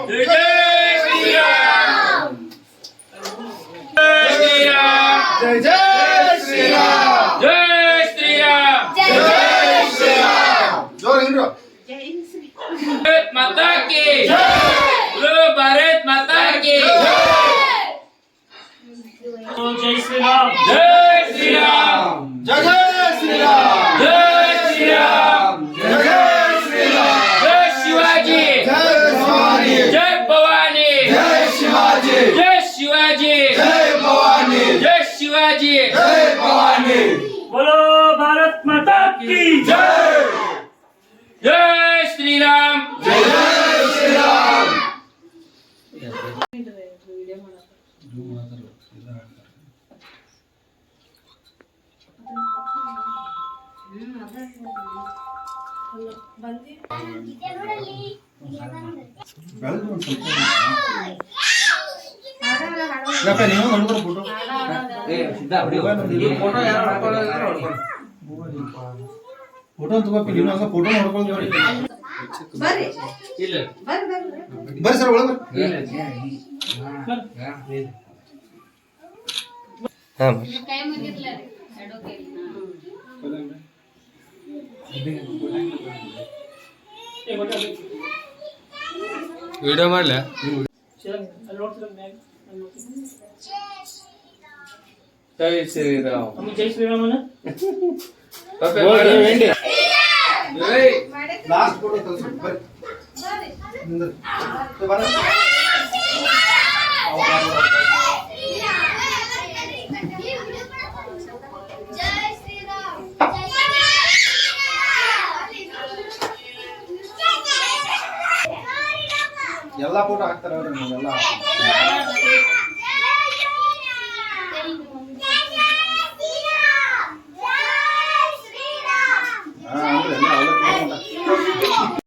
जय जय श्री राम जय श्री राम जय जय श्री राम जय श्री राम जय जय श्री राम जोर इंद्र भारत माता की जय बोलो भारत माता की जय श्री राम जय श्री राम जय जय श्री राम जय श्री राम जय जय श्री राम जय शिवाजी जय शिवाजी जय भवानी जय शिवाजी जय शिवाजी जय भवानी जय शिवाजी जय भवानी बोलो भारत माता की जय जय श्री राम जय जय श्री राम ನೀವು ನೋಡ್ಕೊಂಡು ಫೋಟೋ ಫೋಟೋ ತಗೋಪಿ ನೀವು ಹಂಗ ಫೋಟೋ ನೋಡ್ಕೊಂಡು ನೋಡಿ ಬರ್ರಿ ಇಲ್ಲ ಬರ್ರಿ ಬರ್ರಿ ಬರ್ರಿ ಸರ್ ಒಳಗೆ ಕೈ ಮುಗಿದ್ಲ ರೀ ಎರಡೂ ಕೈ ವಿಡಿಯೋ ಮಾಡ್ಲ ಜೈ ಶ್ರೀರಾಮ್ ಜೈ ಶ್ರೀರಾಮನ ಲಾಸ್ಟ್ ಫೋಟೋ ತೋರಿಸಿ ಬರ್ರಿ ನಿಂದ್ರಿ. ಬರ ಎಲ್ಲಾ ಫೋಟೋ ಹಾಕ್ತಾರ ಅವ್ರಿ ನೀವೆಲ್ಲ